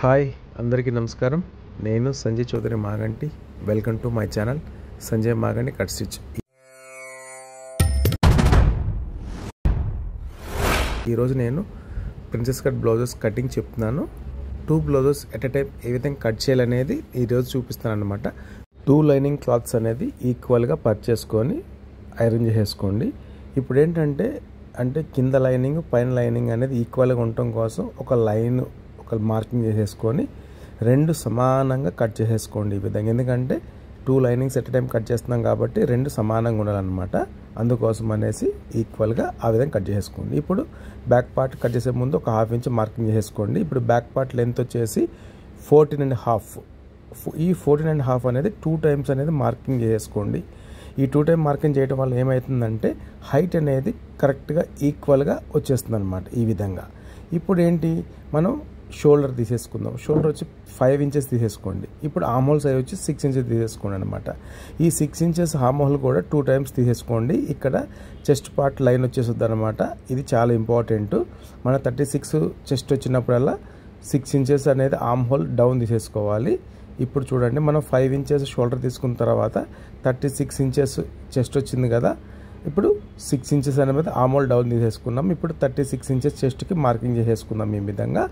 Hi అందరికీ నమస్కారం. నేను Sanjay Chowdary Maganti. Welcome to my channel Sanjay Maganti cut stitch. ఈరోజు నేను ప్రిన్సెస్ కట్ బ్లౌజెస్ కటింగ్ చెప్తున్నాను. 2 బ్లౌజెస్ ఎట్ ఎ టైం ఏ విధంగా కట్ చేయాలనేది ఈరోజు చూపిస్తాను అనమాట. 2 లైనింగ్ క్లాత్స్ అనేది ఈక్వల్గా పర్చేస్ చేసుకొని ఐరన్ చేసేసుకోండి. ఇప్పుడు ఏంటంటే కింద లైనింగ్ పైన లైనింగ్ అనేది ఈక్వల్గా ఉండటం కోసం ఒక లైన్ మార్కింగ్ చేసేసుకొని 2 సమానంగా కట్ చేసేసుకోండి ఈ విధంగా. ఎందుకంటే 2 లైనింగ్స్ ఎట్ టైం కట్ చేస్తున్నాం కాబట్టి 2 సమానంగా ఉండాలన్నమాట. అందుకోసం అనేసి ఈక్వల్గా ఆ విధంగా కట్ చేసేసుకోండి. ఇప్పుడు బ్యాక్ పార్ట్ కట్ చేసే ముందు ఒక 1/2 ఇంచ్ మార్కింగ్ చేసేసుకోండి. ఇప్పుడు బ్యాక్ పార్ట్ లెంత్ వచ్చేసి 14.5. ఈ 14.5 అనేది 2 టైమ్స్ అనేది మార్కింగ్ చేసేసుకోండి. ఈ 2 టైం మార్కింగ్ చేయడం వల్ల ఏమవుతుందంటే హైట్ అనేది కరెక్ట్గా ఈక్వల్గా వచ్చేస్తుంది అనమాట ఈ విధంగా. ఇప్పుడు ఏంటి, మనం షోల్డర్ తీసేసుకుందాం. షోల్డర్ వచ్చి 5 ఇంచెస్ తీసేసుకోండి. ఇప్పుడు ఆర్మ్ హోల్ సైజ్ వచ్చి 6 ఇంచెస్ తీసేసుకోండి అనమాట. ఈ 6 ఇంచెస్ ఆర్మ్ హోల్ కూడా 2 టైమ్స్ తీసేసుకోండి. ఇక్కడ చెస్ట్ పార్ట్ లైన్ వచ్చేస్తుంది అనమాట. ఇది చాలా ఇంపార్టెంట్. మన 36 చెస్ట్ వచ్చినప్పుడల్లా 6 ఇంచెస్ అనేది ఆర్మ్ హోల్ డౌన్ తీసేసుకోవాలి. ఇప్పుడు చూడండి, మనం 5 ఇంచెస్ షోల్డర్ తీసుకున్న తర్వాత 36 ఇంచెస్ చెస్ట్ వచ్చింది కదా. ఇప్పుడు 6 ఇంచెస్ అనేది ఆర్మ్ హోల్ డౌన్ తీసేసుకున్నాం. ఇప్పుడు 36 ఇంచెస్ చెస్ట్కి మార్కింగ్ చేసేసుకుందాం ఈ విధంగా.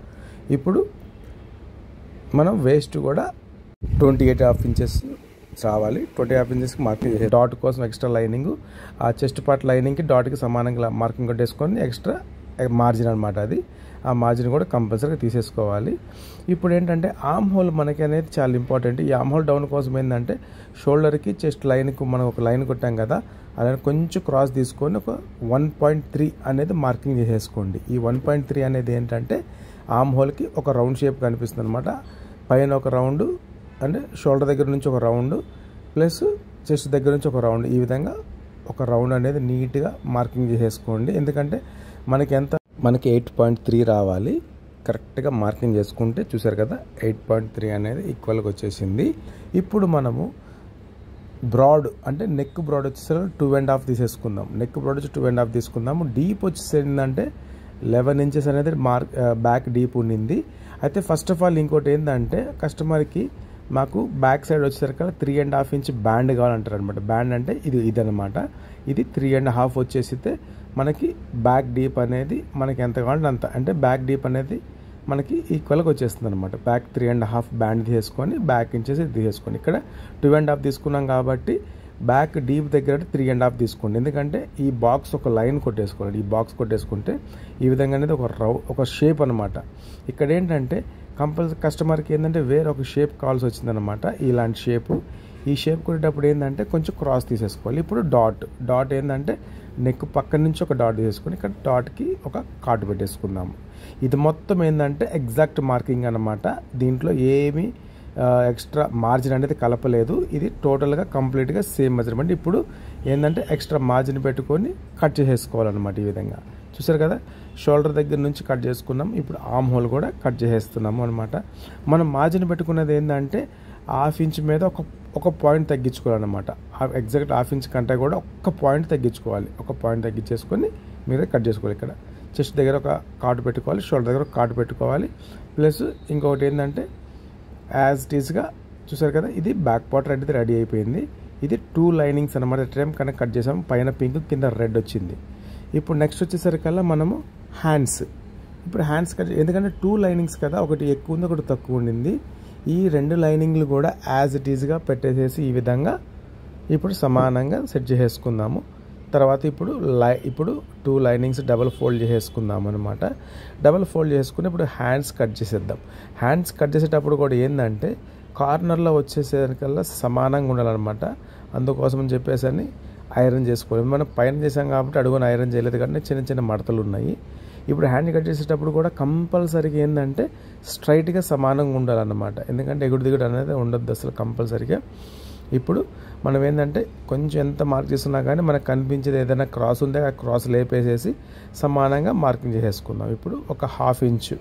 ఇప్పుడు మనం వేస్ట్ కూడా 28.5 ఇంచెస్ రావాలి. 28.5 ఇంచెస్కి మార్కింగ్ చేసే డాట్ కోసం ఎక్స్ట్రా లైనింగ్, ఆ చెస్ట్ పార్ట్ లైనింగ్కి డాట్కి సమానంగా మార్కింగ్ కొట్టేసుకొని ఎక్స్ట్రా మార్జిన్ అనమాట. అది ఆ మార్జిన్ కూడా కంపల్సరీగా తీసేసుకోవాలి. ఇప్పుడు ఏంటంటే ఆర్మ్ హోల్ మనకి అనేది చాలా ఇంపార్టెంట్. ఈ ఆర్మ్ హోల్ డౌన్ కోసం ఏంటంటే షోల్డర్కి చెస్ట్ లైన్కి మనం ఒక లైన్ కొట్టాం కదా, అలానే కొంచెం క్రాస్ తీసుకొని ఒక 1.3 అనేది మార్కింగ్ చేసేసుకోండి. ఈ 1.3 అనేది ఏంటంటే ఆర్మ్ హోల్కి ఒక రౌండ్ షేప్ కనిపిస్తుంది అనమాట. పైన ఒక రౌండ్ అంటే షోల్డర్ దగ్గర నుంచి ఒక రౌండ్ ప్లస్ చెస్ట్ దగ్గర నుంచి ఒక రౌండ్, ఈ విధంగా ఒక రౌండ్ అనేది నీట్గా మార్కింగ్ చేసేసుకోండి. ఎందుకంటే మనకి 8.3 రావాలి. కరెక్ట్గా మార్కింగ్ చేసుకుంటే చూసారు కదా, 8.3 అనేది ఈక్వల్గా వచ్చేసింది. ఇప్పుడు మనము బ్రాడ్ అంటే నెక్ బ్రాడ్ వచ్చేసరికి 2.5 తీసేసుకుందాం. నెక్ బ్రాడ్ వచ్చి 2.5 తీసుకుందాము. డీప్ వచ్చేసిందంటే 11 ఇంచెస్ అనేది బ్యాక్ డీప్ ఉండింది. అయితే ఫస్ట్ ఆఫ్ ఆల్ ఇంకోటి ఏంటంటే కస్టమర్కి మాకు బ్యాక్ సైడ్ వచ్చేసరికి 3.5 ఇంచ్ బ్యాండ్ కావాలంటారు అనమాట. బ్యాండ్ అంటే ఇదనమాట. ఇది 3.5 వచ్చేసితే మనకి బ్యాక్ డీప్ అనేది మనకి ఎంత కావాలంటే అంత, అంటే బ్యాక్ డీప్ అనేది మనకి ఈక్వల్గా వచ్చేస్తుంది అనమాట. బ్యాక్ 3.5 బ్యాండ్ తీసుకొని బ్యాక్ ఇంచెస్ తీసేసుకోండి. ఇక్కడ 2.5 తీసుకున్నాం కాబట్టి బ్యాక్ డీప్ దగ్గర 3.5 తీసుకోండి. ఎందుకంటే ఈ బాక్స్ ఒక లైన్ కొట్టేసుకోండి. ఈ బాక్స్ కొట్టేసుకుంటే ఈ విధంగా అనేది ఒక షేప్ అనమాట. ఇక్కడ ఏంటంటే కస్టమర్కి ఏంటంటే వేరే ఒక షేప్ కావాల్సి వచ్చిందనమాట. ఇలాంటి షేపు. ఈ షేప్ కొట్టేటప్పుడు ఏంటంటే కొంచెం క్రాస్ తీసేసుకోవాలి. ఇప్పుడు డాట్ ఏంటంటే నెక్ పక్క నుంచి ఒక డాట్ తీసేసుకొని ఇక్కడ డాట్కి ఒక కాటు పెట్టేసుకుందాము. ఇది మొత్తం ఏంటంటే ఎగ్జాక్ట్ మార్కింగ్ అనమాట. దీంట్లో ఏమీ ఎక్స్ట్రా మార్జిన్ అనేది కలపలేదు. ఇది టోటల్గా కంప్లీట్గా సేమ్ మెజర్మెంట్. ఇప్పుడు ఏంటంటే ఎక్స్ట్రా మార్జిన్ పెట్టుకొని కట్ చేసేసుకోవాలన్నమాట. ఈ విధంగా చూసారు కదా, షోల్డర్ దగ్గర నుంచి కట్ చేసుకున్నాం. ఇప్పుడు ఆర్మ్ హోల్ కూడా కట్ చేసేస్తున్నాము అనమాట. మనం మార్జిన్ పెట్టుకున్నది ఏంటంటే 1/2 ఇంచ్ మీద ఒక పాయింట్ తగ్గించుకోవాలన్నమాట. ఎగ్జాక్ట్ 1/2 ఇంచ్ కంటే కూడా ఒక పాయింట్ తగ్గించుకోవాలి. ఒక పాయింట్ తగ్గించేసుకొని మీరు కట్ చేసుకోవాలి. ఇక్కడ చెస్ట్ దగ్గర ఒక కాటు పెట్టుకోవాలి, షోల్డర్ దగ్గర ఒక కాటు పెట్టుకోవాలి. ప్లస్ ఇంకొకటి ఏంటంటే యాజ్ ఇట్ ఈస్గా చూసారు కదా, ఇది బ్యాక్ పార్ట్ రెడీ అయిపోయింది. ఇది 2 లైనింగ్స్ అనమాట. టైం కనుక కట్ చేసాము. పైన పింక్ కింద రెడ్ వచ్చింది. ఇప్పుడు నెక్స్ట్ వచ్చేసరికల్లా మనము హ్యాండ్స్. ఇప్పుడు హ్యాండ్స్ కట్, ఎందుకంటే 2 లైనింగ్స్ కదా, ఒకటి ఎక్కువ ఉంది ఒకటి తక్కువ ఉండింది. ఈ 2 లైనింగ్లు కూడా యాజ్ ఇట్ ఈస్గా పెట్టేసేసి ఈ విధంగా ఇప్పుడు సమానంగా సెట్ చేసేసుకుందాము. తర్వాత ఇప్పుడు 2 లైనింగ్స్ డబల్ ఫోల్డ్ చేసేసుకుందాం అనమాట. డబల్ ఫోల్డ్ చేసుకుని ఇప్పుడు హ్యాండ్స్ కట్ చేసేద్దాం. హ్యాండ్స్ కట్ చేసేటప్పుడు కూడా ఏంటంటే కార్నర్లో వచ్చేసరికల్లా సమానంగా ఉండాలన్నమాట. అందుకోసం అని చెప్పేసి అని ఐరన్ చేసుకోవాలి. మనం పైన చేసాం కాబట్టి అడుగున ఐరన్ చేయలేదు కాబట్టి చిన్న చిన్న మడతలు ఉన్నాయి. ఇప్పుడు హ్యాండ్ కట్ చేసేటప్పుడు కూడా కంపల్సరీగా ఏంటంటే స్ట్రైట్గా సమానంగా ఉండాలన్నమాట. ఎందుకంటే ఎగుడు దిగుడు అనేది ఉండొద్దు అసలు కంపల్సరీగా. ఇప్పుడు మనం ఏంటంటే కొంచెం ఎంత మార్క్ చేస్తున్నా కానీ మనకు కనిపించేది ఏదైనా క్రాస్ ఉంటే ఆ క్రాస్ లేపేసేసి సమానంగా మార్కింగ్ చేసేసుకుందాం. ఇప్పుడు ఒక 1/2 ఇంచు,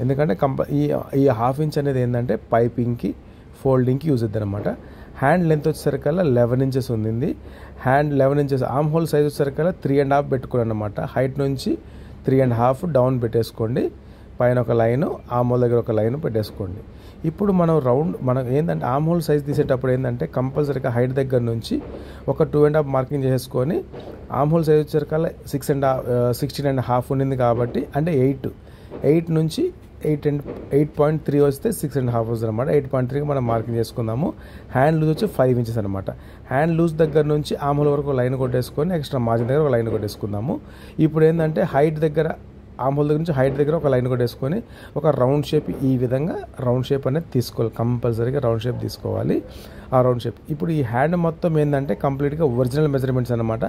ఎందుకంటే ఈ 1/2 ఇంచ్ అనేది ఏంటంటే పైపింగ్కి ఫోల్డింగ్కి యూజ్ అవుతుంది అనమాట. హ్యాండ్ లెంత్ వచ్చేసరికల్లా 11 ఇంచెస్ ఉంది. Hand 11 inches. Arm hole size వచ్చేసరికల్లా 3.5 పెట్టుకోండి అనమాట. హైట్ నుంచి 3.5 డౌన్ పెట్టేసుకోండి. పైన ఒక లైను, ఆమ్ హోల్ దగ్గర ఒక లైన్ పెట్టేసుకోండి. ఇప్పుడు మనం ఏంటంటే ఆమ్ హోల్ సైజ్ తీసేటప్పుడు ఏంటంటే కంపల్సరీగా హైట్ దగ్గర నుంచి ఒక 2.5 మార్కింగ్ చేసేసుకొని, ఆమ్ హోల్ సైజ్ వచ్చేసరికల్లా 16.5 ఉండింది కాబట్టి, అంటే 8 నుంచి 8.3 వస్తే 6.5 వస్తుంది అనమాట. 8.3 మనం మార్కింగ్ చేసుకుందాము. హ్యాండ్ లూజ్ వచ్చి 5 ఇంచెస్ అనమాట. హ్యాండ్ లూజ్ దగ్గర నుంచి ఆమ్ హోల్ వరకు ఒక లైన్ కొట్టేసుకొని ఎక్స్ట్రా మార్జిన్ దగ్గర ఒక లైన్ కొట్టేసుకుందాము. ఇప్పుడు ఏంటంటే ఆమ్ హోల్ దగ్గర నుంచి హైట్ దగ్గర ఒక లైన్ కొట్టేసుకొని ఒక రౌండ్ షేప్, ఈ విధంగా రౌండ్ షేప్ అనేది తీసుకోవాలి. కంపల్సరీగా రౌండ్ షేప్ తీసుకోవాలి. ఆ రౌండ్ షేప్ ఇప్పుడు ఈ హ్యాండ్ మొత్తం ఏంటంటే కంప్లీట్గా ఒరిజినల్ మెజర్మెంట్స్ అనమాట.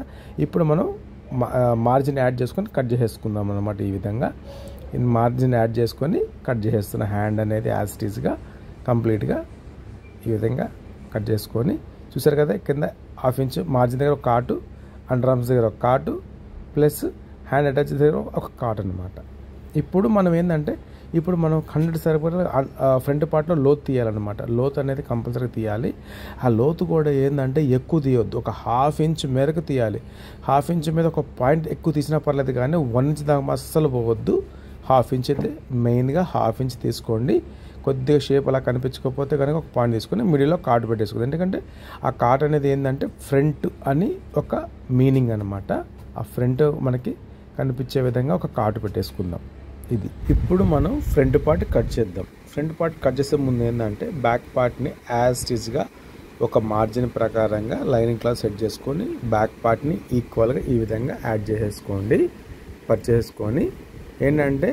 ఇప్పుడు మనం మార్జిన్ యాడ్ చేసుకొని కట్ చేసేసుకుందాం అనమాట. ఈ విధంగా మార్జిన్ యాడ్ చేసుకొని కట్ చేసేస్తున్న హ్యాండ్ అనేది యాజ్ ఇట్ ఈజ్గా కంప్లీట్గా ఈ విధంగా కట్ చేసుకొని, చూసారు కదా కింద 1/2 ఇంచ్ మార్జిన్ దగ్గర ఒక కాటు, అండర్ ఆర్మ్స్ దగ్గర ఒక కాటు, ప్లస్ హ్యాండ్ అటాచ్ దగ్గర ఒక కాట్ అనమాట. ఇప్పుడు మనం ఏంటంటే ఇప్పుడు మనం 100 సరిపడా ఫ్రంట్ పార్ట్లో లోతు తీయాలన్నమాట. లోతు అనేది కంపల్సరీగా తీయాలి. ఆ లోతు కూడా ఏంటంటే ఎక్కువ తీయొద్దు, ఒక 1/2 ఇంచ్ మేరకు తీయాలి. 1/2 ఇంచ్ మీద ఒక పాయింట్ ఎక్కువ తీసినా పర్లేదు, కానీ 1 ఇంచ్ దాకా అస్సలు పోవద్దు. 1/2 ఇంచ్ అయితే మెయిన్గా 1/2 ఇంచ్ తీసుకోండి. కొద్దిగా షేప్ అలా కనిపించకపోతే కనుక ఒక పాయింట్ తీసుకొని మిడిల్లో కాటు పెట్టేసుకోండి. ఎందుకంటే ఆ కాట్ అనేది ఏంటంటే ఫ్రంట్ అని ఒక మీనింగ్ అనమాట. ఆ ఫ్రంట్ మనకి కనిపించే విధంగా ఒక కాటు పెట్టేసుకుందాం. ఇది ఇప్పుడు మనం ఫ్రంట్ పార్ట్ కట్ చేద్దాం. ఫ్రంట్ పార్ట్ కట్ చేసే ముందు ఏంటంటే బ్యాక్ పార్ట్ని యాజ్ టీజ్గా ఒక మార్జిన్ ప్రకారంగా లైనింగ్ క్లాత్ సెట్ చేసుకొని బ్యాక్ పార్ట్ని ఈక్వల్గా ఈ విధంగా యాడ్ చేసేసుకోండి. కట్ చేసుకొని ఏంటంటే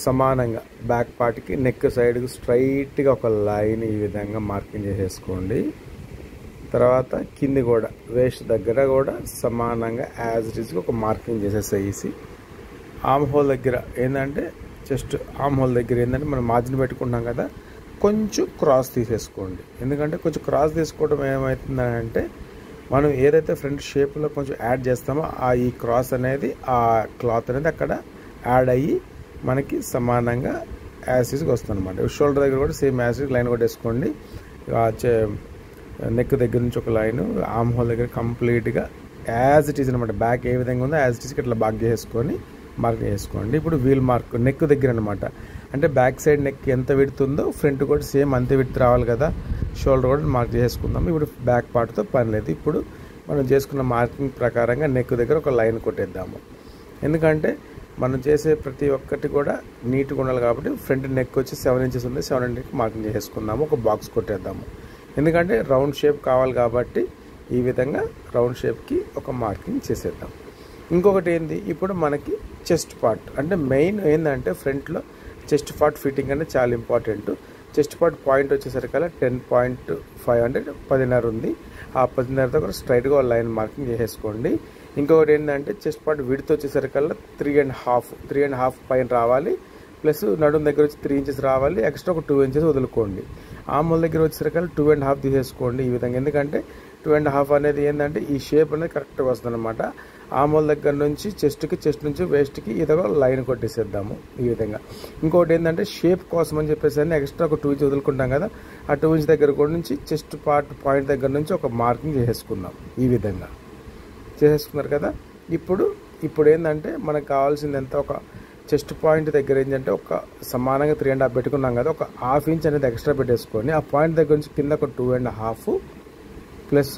సమానంగా బ్యాక్ పార్ట్కి నెక్ సైడ్కి స్ట్రైట్గా ఒక లైన్ ఈ విధంగా మార్కింగ్ చేసేసుకోండి. తర్వాత కింది కూడా వేస్ట్ దగ్గర కూడా సమానంగా యాజ్ ఇట్ ఈస్గా ఒక మార్కింగ్ చేసేసేసి, ఆమ్ హోల్ దగ్గర ఏంటంటే జస్ట్ ఆమ్ హోల్ దగ్గర ఏంటంటే మనం మార్జిన్ పెట్టుకుంటాం కదా, కొంచెం క్రాస్ తీసేసుకోండి. ఎందుకంటే కొంచెం క్రాస్ తీసుకోవడం ఏమవుతుందంటే మనం ఏదైతే ఫ్రంట్ షేప్లో కొంచెం యాడ్ చేస్తామో ఈ క్రాస్ అనేది ఆ క్లాత్ అనేది అక్కడ యాడ్ అయ్యి మనకి సమానంగా యాసిడ్గా వస్తుంది అనమాట. షోల్డర్ దగ్గర కూడా సేమ్ యాసిడ్ లైన్ కొట్టేసుకోండి. నెక్ దగ్గర నుంచి ఒక లైన్, ఆమ్ హోల్ దగ్గర కంప్లీట్గా యాజ్ ఇట్ ఈజ్ అనమాట. బ్యాక్ ఏ విధంగా ఉందో యాజ్ ఇట్ ఈజ్కి ఇట్లా బాగా చేసుకొని మార్క్ చేసుకోండి. ఇప్పుడు వీల్ మార్క్ నెక్ దగ్గర అనమాట. అంటే బ్యాక్ సైడ్ నెక్ ఎంత విడుతుందో ఫ్రంట్ కూడా సేమ్ అంతే విడుతు రావాలి కదా. షోల్డర్ కూడా మార్క్ చేసుకుందాం. ఇప్పుడు బ్యాక్ పార్ట్తో పని లేదు. ఇప్పుడు మనం చేసుకున్న మార్కింగ్ ప్రకారంగా నెక్ దగ్గర ఒక లైన్ కొట్టేద్దాము. ఎందుకంటే మనం చేసే ప్రతి ఒక్కటి కూడా నీట్గా ఉండాలి కాబట్టి ఫ్రంట్ నెక్ వచ్చి 7 ఇంచెస్ ఉంది, 7 ఇంచెస్కి మార్కింగ్ చేసుకుందాము. ఒక బాక్స్ కొట్టేద్దాము. ఎందుకంటే రౌండ్ షేప్ కావాలి కాబట్టి ఈ విధంగా రౌండ్ షేప్కి ఒక మార్కింగ్ చేసేద్దాం. ఇంకొకటి ఏంది, ఇప్పుడు మనకి చెస్ట్ పార్ట్ అంటే మెయిన్ ఏంటంటే ఫ్రంట్లో చెస్ట్ పార్ట్ ఫిట్టింగ్ అనేది చాలా ఇంపార్టెంట్. చెస్ట్ పార్ట్ పాయింట్ వచ్చేసరికల్లా 10.5 అంటే 10.5 ఉంది. ఆ 10.5తో కూడా స్ట్రైట్గా లైన్ మార్కింగ్ చేసేసుకోండి. ఇంకొకటి ఏంటంటే చెస్ట్ పార్ట్ విడ్త్ వచ్చేసరికల్లా 3.5 పైన రావాలి. ప్లస్ నడుము దగ్గర వచ్చి 3 ఇంచెస్ రావాలి. ఎక్స్ట్రా ఒక 2 ఇంచెస్ వదులుకోండి. ఆమూల దగ్గర వచ్చేసరికల్లా 2.5 తీసేసుకోండి ఈ విధంగా. ఎందుకంటే 2.5 అనేది ఏంటంటే ఈ షేప్ అనేది కరెక్ట్గా వస్తుంది అనమాట. ఆమూల దగ్గర నుంచి చెస్ట్ నుంచి వేస్ట్కి ఇదిగో లైన్ కొట్టేసేద్దాము ఈ విధంగా. ఇంకోటి ఏంటంటే షేప్ కోసం అని చెప్పేసి ఎక్స్ట్రా ఒక 2 ఇంచెస్ వదులుకుంటాం కదా, ఆ 2 ఇంచ్ దగ్గర కూడా నుంచి చెస్ట్ పాయింట్ దగ్గర నుంచి ఒక మార్కింగ్ చేసేసుకుందాం. ఈ విధంగా చేసేసుకున్నారు కదా. ఇప్పుడు ఏంటంటే మనకు కావాల్సింది ఎంత, ఒక చెస్ట్ పాయింట్ దగ్గర ఏంటంటే ఒక సమానంగా 3.5 పెట్టుకున్నాం కదా, ఒక 1/2 ఇంచ్ అనేది ఎక్స్ట్రా పెట్టేసుకొని ఆ పాయింట్ దగ్గర నుంచి కింద ఒక 2.5 ప్లస్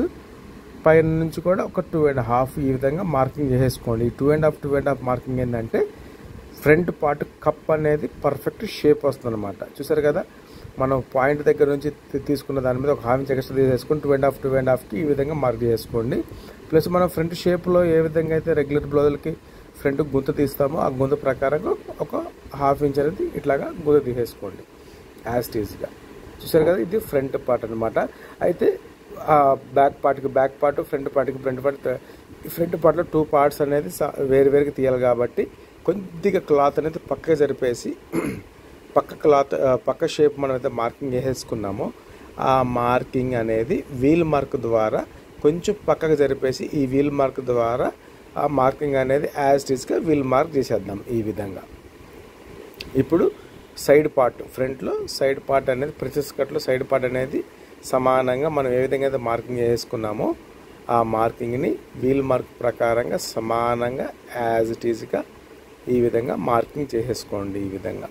పైన నుంచి కూడా ఒక 2.5 ఈ విధంగా మార్కింగ్ చేసేసుకోండి. ఈ 2.5 మార్కింగ్ ఏంటంటే ఫ్రంట్ పార్ట్ కప్ అనేది పర్ఫెక్ట్ షేప్ వస్తుంది అనమాట. చూసారు కదా, మనం పాయింట్ దగ్గర నుంచి తీసుకున్న దాని మీద ఒక 1/2 ఇంచ్ ఎక్స్ట్రా తీసేసుకొని 2.5కి ఈ విధంగా మార్క్ చేసుకోండి. ప్లస్ మనం ఫ్రంట్ షేప్లో ఏ విధంగా అయితే రెగ్యులర్ బ్లౌజులకి ఫ్రంట్ గుంత తీస్తామో ఆ గుంత ప్రకారంగా ఒక 1/2 ఇంచ్ అనేది ఇట్లాగా గుంత తీసేసుకోండి యాజ్ టీజ్గా. చూసారు కదా, ఇది ఫ్రంట్ పార్ట్ అనమాట. అయితే back part front part front పార్ట్లో 2 పార్ట్స్ అనేది వేరుగా తీయాలి కాబట్టి కొద్దిగా క్లాత్ అనేది పక్కగా జరిపేసి పక్క షేప్ మనం అయితే మార్కింగ్ వేసేసుకున్నామో ఆ మార్కింగ్ అనేది వీల్ మార్క్ ద్వారా కొంచెం పక్కకు జరిపేసి ఈ వీల్ మార్క్ ద్వారా ఆ మార్కింగ్ అనేది యాజ్ టీజ్గా వీల్ మార్క్ చేసేద్దాం ఈ విధంగా. ఇప్పుడు సైడ్ పార్ట్ ఫ్రంట్లో సైడ్ పార్ట్ అనేది ప్రిన్సెస్ కట్లో సైడ్ పార్ట్ అనేది సమానంగా మనం ఏ విధంగా అయితే మార్కింగ్ చేసుకున్నామో ఆ మార్కింగ్ని వీల్ మార్క్ ప్రకారంగా సమానంగా యాజ్ ఇట్ ఈజ్గా ఈ విధంగా మార్కింగ్ చేసేసుకోండి ఈ విధంగా.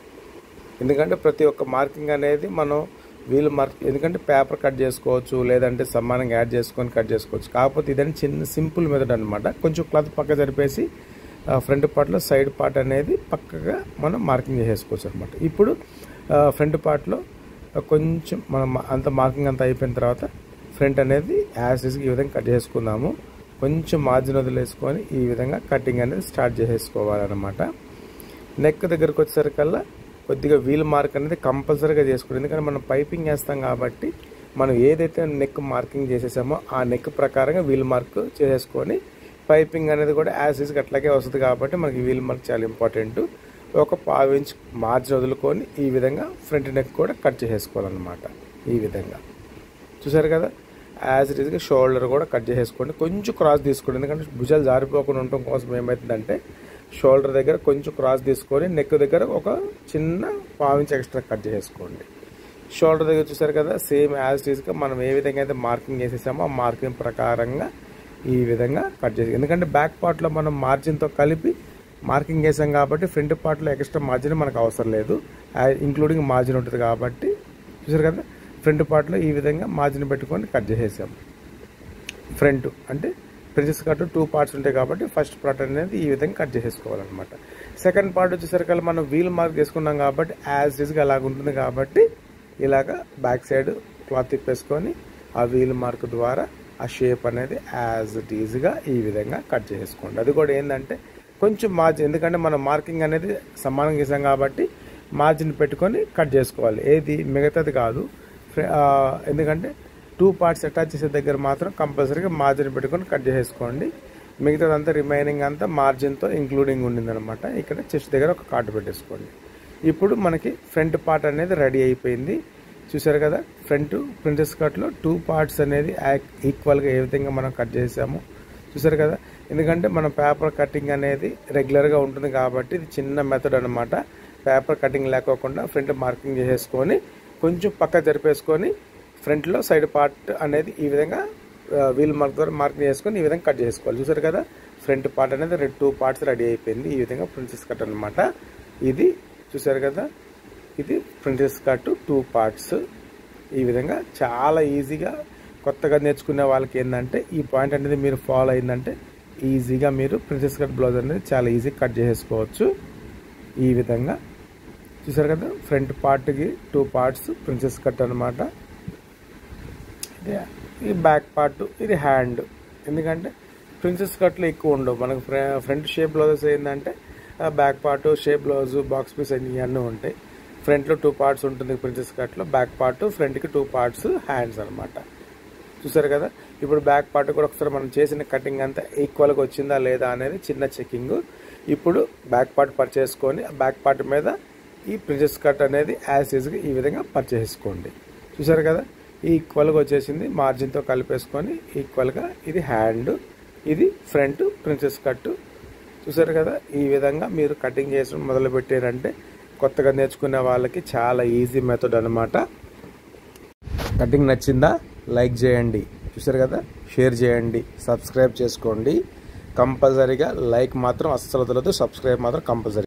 ఎందుకంటే ప్రతి ఒక్క మార్కింగ్ అనేది మనం వీల్ మార్క్, ఎందుకంటే పేపర్ కట్ చేసుకోవచ్చు, లేదంటే సమానంగా యాడ్ చేసుకొని కట్ చేసుకోవచ్చు. కాకపోతే ఇదని చిన్న సింపుల్ మెథడ్ అనమాట. కొంచెం క్లాత్ పక్క జరిపేసి ఫ్రంట్ పార్ట్లో సైడ్ పార్ట్ అనేది పక్కగా మనం మార్కింగ్ చేసేసుకోవచ్చు అనమాట. ఇప్పుడు ఫ్రంట్ పార్ట్లో కొంచెం మనం అంత మార్కింగ్ అంతా అయిపోయిన తర్వాత ఫ్రంట్ అనేది యాసిడ్కి ఈ విధంగా కట్ చేసుకుందాము. కొంచెం మార్జిన్ వదిలేసుకొని ఈ విధంగా కటింగ్ అనేది స్టార్ట్ చేసేసుకోవాలన్నమాట. నెక్ దగ్గరకు వచ్చేసరికల్లా కొద్దిగా వీల్ మార్క్ అనేది కంపల్సరీగా చేసుకోండి. ఎందుకంటే మనం పైపింగ్ వేస్తాం కాబట్టి మనం ఏదైతే నెక్ మార్కింగ్ చేసేసామో ఆ నెక్ ప్రకారంగా వీల్ మార్క్ చేసేసుకొని పైపింగ్ అనేది కూడా యాసిడ్కి అట్లాగే వస్తుంది కాబట్టి మనకి వీల్ మార్క్ చాలా ఇంపార్టెంట్. ఒక 1/2 ఇంచ్ మార్జిన్ వదులుకొని ఈ విధంగా ఫ్రంట్ నెక్ కూడా కట్ చేసేసుకోవాలన్నమాట. ఈ విధంగా చూసారు కదా. యాజ్ ఇట్ ఈస్గా షోల్డర్ కూడా కట్ చేసేసుకోండి. కొంచెం క్రాస్ తీసుకోండి, ఎందుకంటే భుజాలు జారిపోకుండా ఉండటం కోసం ఏమవుతుందంటే షోల్డర్ దగ్గర కొంచెం క్రాస్ తీసుకొని నెక్ దగ్గర ఒక చిన్న 1/2 ఇంచ్ ఎక్స్ట్రా కట్ చేసేసుకోండి. షోల్డర్ దగ్గర చూసారు కదా, సేమ్ యాజ్ ఇట్ ఈస్గా మనం ఏ విధంగా అయితే మార్కింగ్ చేసేసామో ఆ మార్కింగ్ ప్రకారంగా ఈ విధంగా కట్ చేసి, ఎందుకంటే బ్యాక్ పార్ట్లో మనం మార్జిన్తో కలిపి మార్కింగ్ చేసాం కాబట్టి ఫ్రంట్ పార్ట్లో ఎక్స్ట్రా మార్జిన్ మనకు అవసరం లేదు, ఇంక్లూడింగ్ మార్జిన్ ఉంటుంది కాబట్టి చూసారు కదా. ఫ్రంట్ పార్ట్లో ఈ విధంగా మార్జిన్ పెట్టుకొని కట్ చేసేసాం. ఫ్రంట్ అంటే ప్రిన్సెస్ కట్ 2 పార్ట్స్ ఉంటాయి కాబట్టి ఫస్ట్ పార్ట్ అనేది ఈ విధంగా కట్ చేసేసుకోవాలన్నమాట. సెకండ్ పార్ట్ వచ్చేసరికి మనం వీల్ మార్క్ చేసుకున్నాం కాబట్టి యాజ్ ఈజ్గా అలాగ ఉంటుంది కాబట్టి ఇలాగ బ్యాక్ సైడ్ క్లాత్ తిప్పేసుకొని ఆ వీల్ మార్క్ ద్వారా ఆ షేప్ అనేది యాజ్ ఇట్ ఈజ్గా ఈ విధంగా కట్ చేసేసుకోండి. అది కూడా ఏంటంటే కొంచెం మార్జిన్, ఎందుకంటే మనం మార్కింగ్ అనేది సమానంగా చేసాం కాబట్టి మార్జిన్ పెట్టుకొని కట్ చేసుకోవాలి, ఏది మిగతాది కాదు. ఎందుకంటే 2 పార్ట్స్ అటాచ్ చేసే దగ్గర మాత్రం కంపల్సరీగా మార్జిన్ పెట్టుకొని కట్ చేసేసుకోండి. మిగతాదంతా రిమైనింగ్ అంతా మార్జిన్తో ఇంక్లూడింగ్ ఉండిందనమాట. ఇక్కడ చెస్ట్ దగ్గర ఒక కార్డు పెట్టేసుకోండి. ఇప్పుడు మనకి ఫ్రంట్ పార్ట్ అనేది రెడీ అయిపోయింది. చూసారు కదా, ఫ్రంట్ ప్రిన్సెస్ కట్లో 2 పార్ట్స్ అనేది ఈక్వల్గా ఏ విధంగా మనం కట్ చేసాము చూసారు కదా. ఎందుకంటే మనం పేపర్ కటింగ్ అనేది రెగ్యులర్గా ఉంటుంది కాబట్టి ఇది చిన్న మెథడ్ అనమాట. పేపర్ కటింగ్ లేకోకుండా ఫ్రంట్ మార్కింగ్ చేసేసుకొని కొంచెం పక్క జరిపేసుకొని ఫ్రంట్లో సైడ్ పార్ట్ అనేది ఈ విధంగా వీల్ మార్క్ ద్వారా మార్కింగ్ చేసుకొని ఈ విధంగా కట్ చేసుకోవాలి. చూసారు కదా, ఫ్రంట్ పార్ట్ అనేది 2 పార్ట్స్ రెడీ అయిపోయింది. ఈ విధంగా ప్రిన్సెస్ కట్ అనమాట. ఇది చూసారు కదా, ఇది ప్రిన్సెస్ కట్ 2 పార్ట్స్. ఈ విధంగా చాలా ఈజీగా కొత్తగా నేర్చుకునే వాళ్ళకి ఏంటంటే ఈ పాయింట్ అనేది మీరు ఫాలో అయిందంటే ఈజీగా మీరు ప్రిన్సెస్ కట్ బ్లౌజ్ అనేది చాలా ఈజీగా కట్ చేసేసుకోవచ్చు. ఈ విధంగా చూసారు కదా, ఫ్రంట్ పార్ట్కి 2 పార్ట్స్ ప్రిన్సెస్ కట్ అనమాట. ఇది బ్యాక్ పార్ట్, ఇది హ్యాండ్. ఎందుకంటే ప్రిన్సెస్ కట్లు ఎక్కువ ఉండవు మనకు. ఫ్రంట్ షేప్ బ్లౌజెస్ ఏంటంటే back part shape blouse box piece అన్నీ ఉంటాయి. ఫ్రంట్లో 2 పార్ట్స్ ఉంటుంది ప్రిన్సెస్ కట్లో, బ్యాక్ పార్ట్ ఫ్రంట్కి 2 పార్ట్స్ హ్యాండ్స్ అనమాట. చూసారు కదా, ఇప్పుడు బ్యాక్ పార్ట్ కూడా ఒకసారి మనం చేసిన కటింగ్ అంతా ఈక్వల్గా వచ్చిందా లేదా అనేది చిన్న చెకింగ్. ఇప్పుడు బ్యాక్ పార్ట్ పర్చేసుకొని ఆ బ్యాక్ పార్ట్ మీద ఈ ప్రిన్సెస్ కట్ అనేది యాజ్ ఈజ్గా ఈ విధంగా పర్చేసుకోండి. చూసారు కదా, ఈక్వల్గా వచ్చేసింది. మార్జిన్తో కలిపేసుకొని ఈక్వల్గా ఇది హ్యాండ్, ఇది ఫ్రంట్ ప్రిన్సెస్ కట్. చూసారు కదా, ఈ విధంగా మీరు కటింగ్ చేసి మొదలు పెట్టారంటే కొత్తగా నేర్చుకునే వాళ్ళకి చాలా ఈజీ మెథడ్ అనమాట. కటింగ్ నచ్చిందా? లైక్ చేయండి. చూసారు కదా, షేర్ చేయండి, సబ్స్క్రైబ్ చేసుకోండి. కంపల్సరీగా లైక్ మాత్రం అస్సలు వదలదు, సబ్స్క్రైబ్ మాత్రం కంపల్సరీ.